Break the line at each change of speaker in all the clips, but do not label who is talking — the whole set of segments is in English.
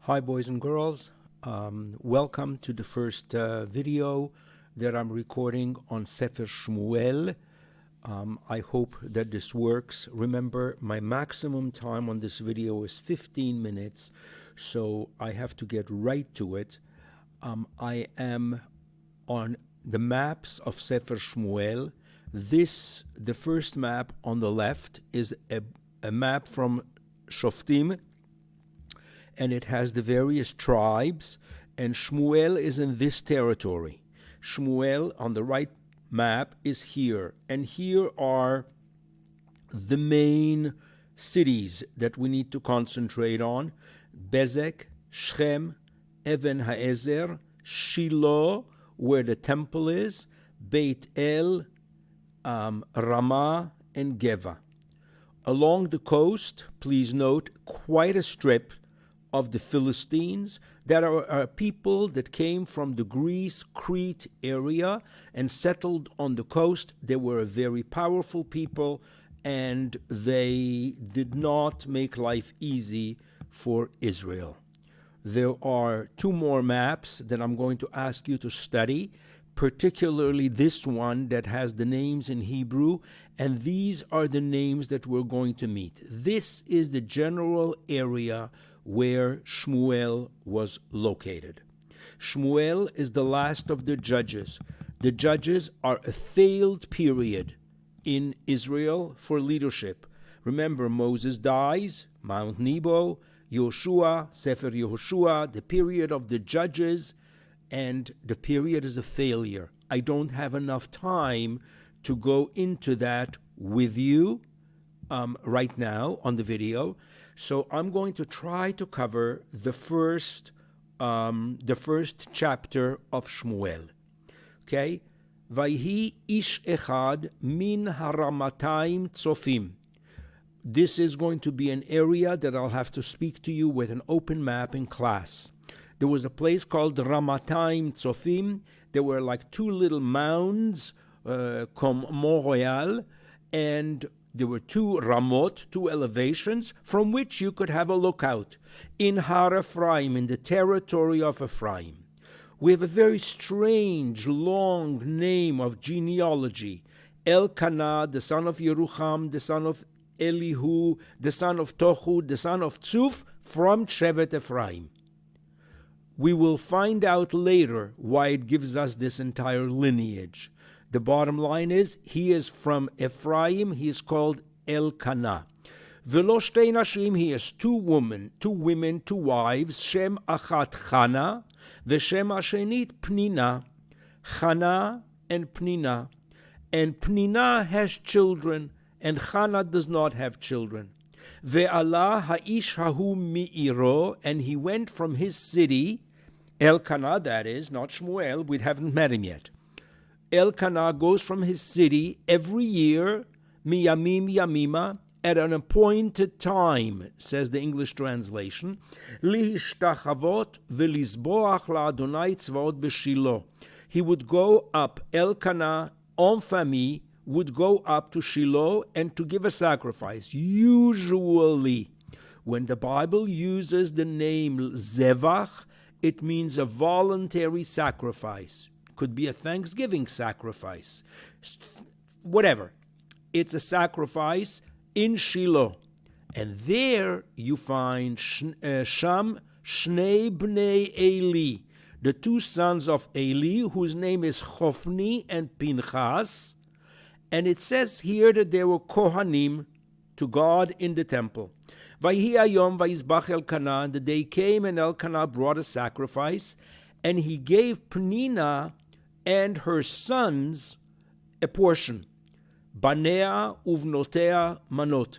Hi, boys and girls. Welcome to the first video that I'm recording on Sefer Shmuel. I hope that this works. Remember, my maximum time on this video is 15 minutes, so I have to get right to it. I am on the maps of Sefer Shmuel. The first map on the left, is a map from Shoftim, and it has the various tribes, and Shmuel is in this territory. Shmuel on the right map is here, and here are the main cities that we need to concentrate on: Bezek, Shechem, Even Haezer, Shiloh, where the temple is, Beit El, Ramah, and Geva. Along the coast, please note, quite a strip of the Philistines that are people that came from the Greece, Crete area and settled on the coast. They were a very powerful people, and they did not make life easy for Israel. There are two more maps that I'm going to ask you to study, particularly this one that has the names in Hebrew, and these are the names that we're going to meet. This is the general area where Shmuel was located. Shmuel is the last of the judges. The judges are a failed period in Israel for leadership. Remember, Moses dies, Mount Nebo, Yoshua, Sefer Yehoshua, the period of the judges, and the period is a failure. I don't have enough time to go into that with you right now on the video. So I'm going to try to cover the first chapter of Shmuel. Okay? Vayhi ish echad min haramatayim tzofim. This is going to be an area that I'll have to speak to you with an open map in class. There was a place called Ramatayim Tzofim. There were like two little mounds, comme Mont Royal, and there were two ramot, two elevations, from which you could have a lookout in Har Ephraim, in the territory of Ephraim. We have a very strange, long name of genealogy. Elkanah, the son of Yerucham, the son of Elihu, the son of Tohu, the son of Tzuf, from Shevet Ephraim. We will find out later why it gives us this entire lineage. The bottom line is, he is from Ephraim. He is called Elkanah. Velo shtei nashim, he has two women, two wives. Shem achat Chana, v'shem hashenit Pnina. Chana and Pnina. And Pnina has children, and Chana does not have children. Ve'ala ha'ish hahu mi'iro, and he went from his city, Elkanah, that is, not Shmuel, we haven't met him yet. Elkanah goes from his city every year, miyamim yamima, at an appointed time, says the English translation, lihishtachavot v'lizboach la'adonai tzvaot b'Shilo. He would go up, Elkanah, en famille, would go up to Shiloh and to give a sacrifice. Usually, when the Bible uses the name zevach, it means a voluntary sacrifice. Could be a Thanksgiving sacrifice. Whatever. It's a sacrifice in Shiloh. And there you find Sham Shnei Bnei Eli, the two sons of Eli, whose name is Chofni and Pinchas. And it says here that they were Kohanim to God in the temple. Vayhi ayom vayizbach Elkanah, and the day came and Elkanah brought a sacrifice, and he gave Pnina and her sons a portion. Banea uvnotea manot.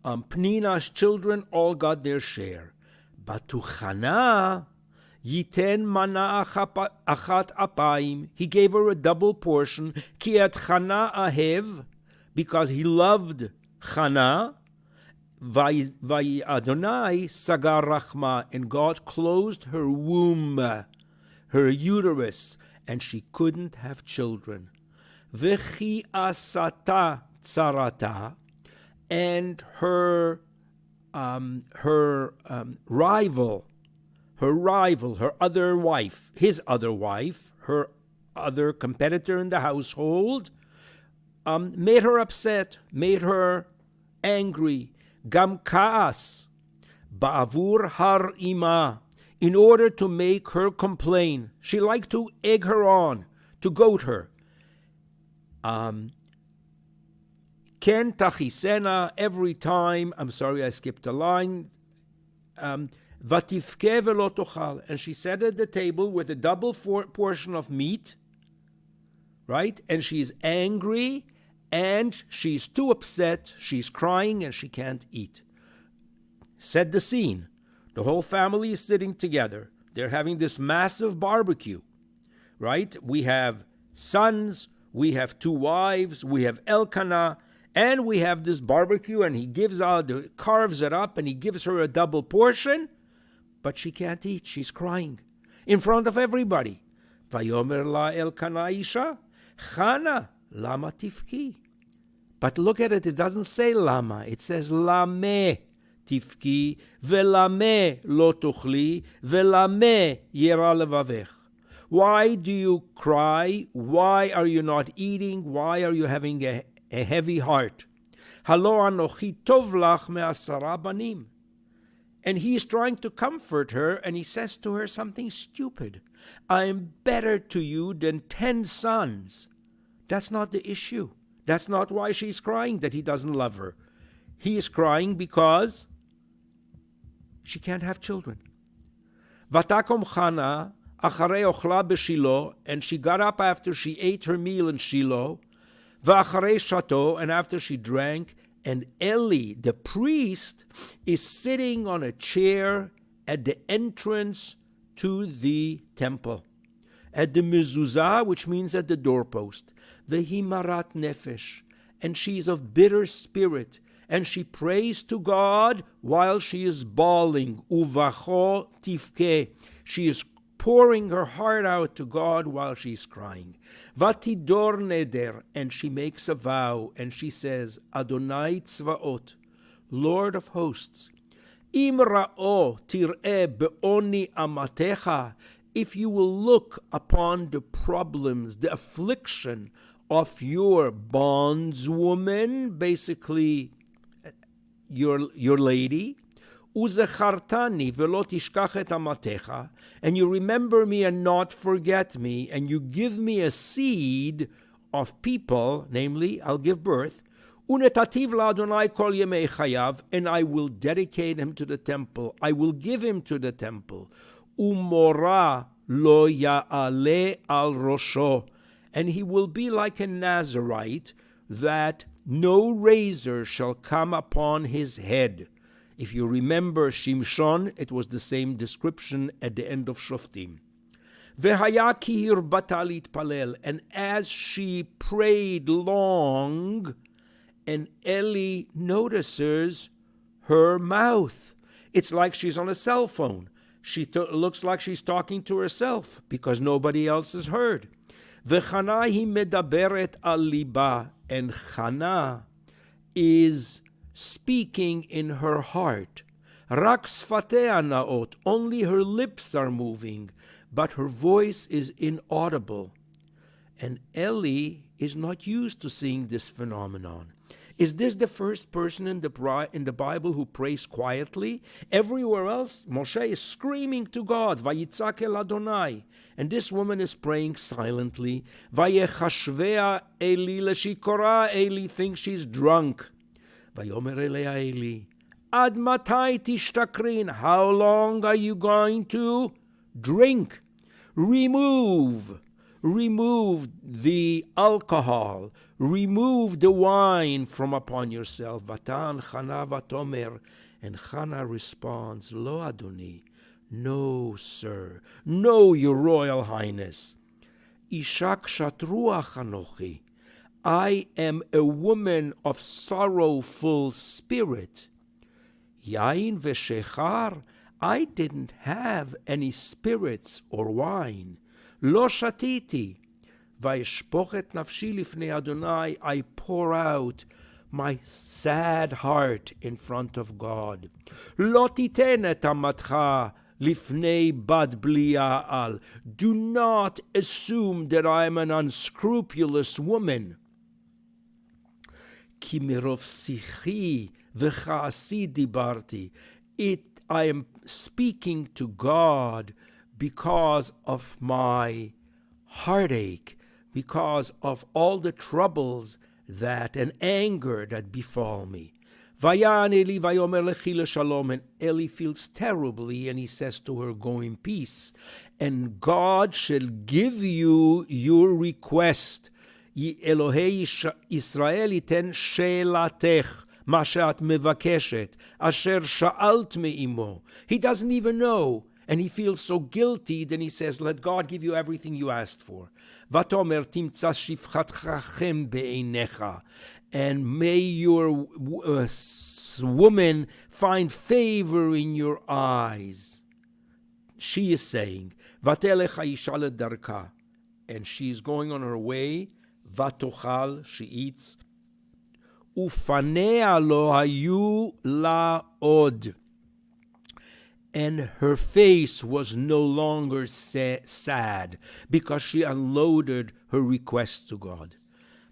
Pnina's children all got their share. But to Chana, yiten mana achat apayim. He gave her a double portion. Ki et Chana ahev, because he loved Chana. Vayi Adonai sagar rachma, and God closed her womb, her uterus, and she couldn't have children. V'chi asata tzarata, and her her rival, her other wife, his other wife, her other competitor in the household, made her upset, made her angry. Gam kaas ba'avur har ima, in order to make her complain. She liked to egg her on, to goad her. Ken tachisena, every time, I'm sorry I skipped a line, vatifke velo tochal, and she sat at the table with a double portion of meat, right? And she's angry, and she's too upset, she's crying, and she can't eat. Set the scene. The whole family is sitting together. They're having this massive barbecue, right? We have sons, we have 2 wives, we have Elkanah, and we have this barbecue, and he carves it up, and he gives her a double portion, but she can't eat. She's crying in front of everybody. Vayomer la Elkanah isha, Chana, lama tifki. But look at it, it doesn't say lama, it says lame tifki, velame lo tuchli, velame yera levavech. Why do you cry? Why are you not eating? Why are you having a heavy heart? Halo anochi tov lach me'asara banim. And he's trying to comfort her, and he says to her something stupid. I am better to you than 10 sons. That's not the issue. That's not why she's crying, that he doesn't love her. He is crying because she can't have children. Vatakom Chana acharei ochla b'Shilo, and she got up after she ate her meal in Shiloh. V'acharei shato, and after she drank. And Eli, the priest, is sitting on a chair at the entrance to the temple, at the mezuzah, which means at the doorpost. Vehimarat nefesh, and she's of bitter spirit, and she prays to God while she is bawling. Uvacho tifke, she is pouring her heart out to God while she's crying. Vatidor neder, and she makes a vow, and she says, Adonai tzvaot, Lord of hosts, im ra'o tir'eh be'oni amatecha, if you will look upon the problems, the affliction of your bondswoman, basically your lady, uzechartani velo tishkach et amatecha, and you remember me and not forget me, and you give me a seed of people, namely, I'll give birth, unetativ la'Adonai kol yemei chayav, and I will dedicate him to the temple. I will give him to the temple. Umora lo ya'ale al rosho, and he will be like a Nazarite, that no razor shall come upon his head. If you remember Shimshon, it was the same description at the end of Shoftim. V'haya ki hirbata litpalel, and as she prayed long, and Eli notices her mouth. It's like she's on a cell phone. She looks like she's talking to herself because nobody else has heard. V'chana hi medaberet al liba, and Chana is speaking in her heart. Rak sfatea naot, only her lips are moving, but her voice is inaudible. And Eli is not used to seeing this phenomenon. Is this the first person in the Bible who prays quietly? Everywhere else, Moshe is screaming to God, Vayitzak el Adonai. And this woman is praying silently. Vayechashvea Eli leshikora, Eli thinks she's drunk. Vayomer elea Eli, Ad matai tishtakrin, how long are you going to drink? Remove the alcohol, remove the wine from upon yourself. Vatan Chana vatomer, and Chana responds, Lo Adoni, no, sir, no, your royal highness. Ishak shatruach anochi, I am a woman of sorrowful spirit. Yain v'shechar, I didn't have any spirits or wine. Lo shatiti, vayishpochet nafshi lifnei Adonai, I pour out my sad heart in front of God. Lo titen et amatcha lifnei bad blia'al. Do not assume that I am an unscrupulous woman. Ki mirov sichi v'cha'asi dibarti. I am speaking to God because of my heartache, because of all the troubles and anger that befall me. Vayan Eli vayomer lechi leshalom, and Eli feels terribly, and he says to her, go in peace, and God shall give you your request. Elohei Israel iten shelatech, ma she'at mevakeshet, asher sha'alt me'imo. He doesn't even know, and he feels so guilty, then he says, let God give you everything you asked for. Vatomer timtza shifchatchem be'einecha, and may your woman find favor in your eyes. She is saying, Vatelech ha'isha ledarka, and she is going on her way. Vatochal, she eats. Ufanea lo hayu la'od, and her face was no longer sad because she unloaded her requests to God.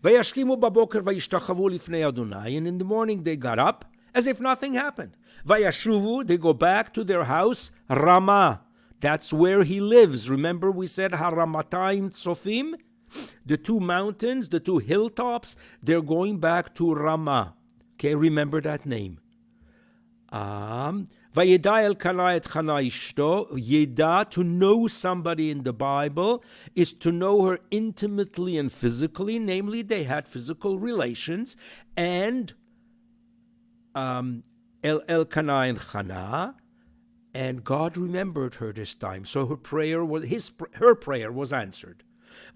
Vayashkimu baboker vayishtachavu lifnei Adonai, and in the morning they got up as if nothing happened. Vayashuvu, they go back to their house, Ramah. That's where he lives. Remember we said Haramatayim Tzofim? The two mountains, the two hilltops, they're going back to Ramah. Okay, remember that name. Vayeda Elkanah et Chana ishto. Yeda, to know somebody in the Bible, is to know her intimately and physically. Namely, they had physical relations. And Elkanah and Chana, and God remembered her this time. So her prayer was answered.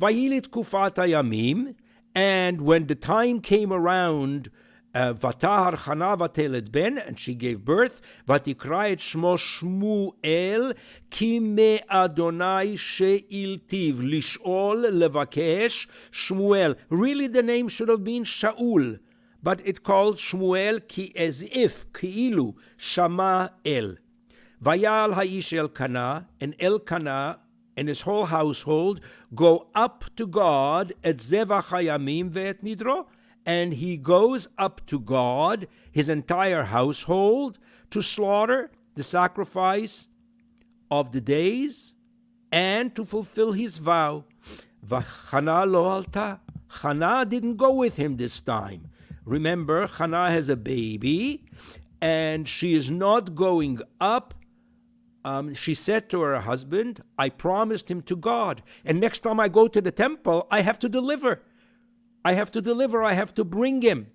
Vayilit kufat hayamim, and when the time came around, Vatahar Chana vatelet ben, and she gave birth. Vatikra et shmo Shmuel, ki me Adonai she'iltiv lish'ol levakesh Shmuel. Really, the name should have been Shaul, but it called Shmuel ki as if ki'ilu shama el. Vayal ha'ish Elkanah, and Elkanah and his whole household go up to God at Zevach hayamim ve'et nidro. And he goes up to God, his entire household, to slaughter the sacrifice of the days and to fulfill his vow. Chana lo alta. Chana didn't go with him this time. Remember, Chana has a baby, and she is not going up. She said to her husband, I promised him to God, and next time I go to the temple, I have to deliver. I have to bring him.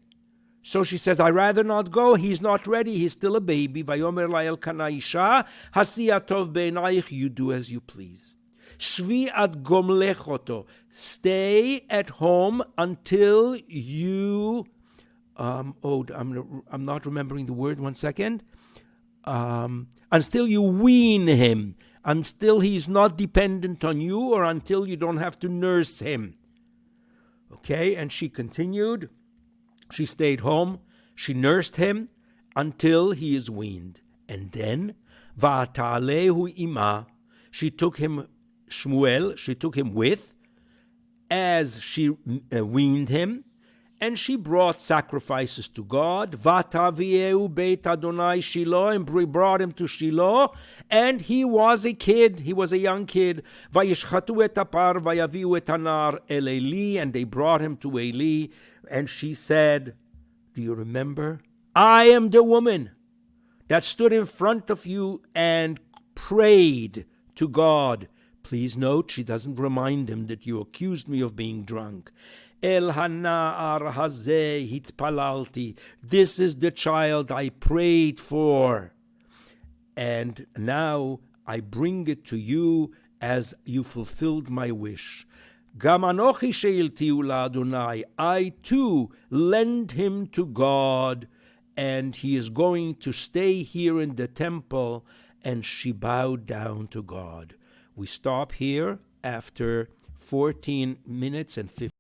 So she says, I'd rather not go. He's not ready. He's still a baby. Vayomer la Elkanah isha, hasi atov be'enayich, you do as you please. Shvi ad gomlechoto, stay at home until you, I'm not remembering the word, 1 second. Until you wean him, until he's not dependent on you, or until you don't have to nurse him. Okay, and she continued. She stayed home. She nursed him until he is weaned. And then, va'atalehu ima, she took him, Shmuel, she took him with, as she weaned him, and she brought sacrifices to God. Vatavieu beit Adonai Shiloh, and brought him to Shiloh, and he was a kid, he was a young kid. Vayishchatu et apar, vayaviu et anar el Eli, and they brought him to Eli, and she said, do you remember? I am the woman that stood in front of you and prayed to God. Please note, she doesn't remind him that you accused me of being drunk. El hana'ar hazeh hitpalalti. This is the child I prayed for. And now I bring it to you as you fulfilled my wish. Gam anochi she'iltiu la'Adonai. I too lend him to God, and he is going to stay here in the temple. And she bowed down to God. We stop here after 14 minutes and 15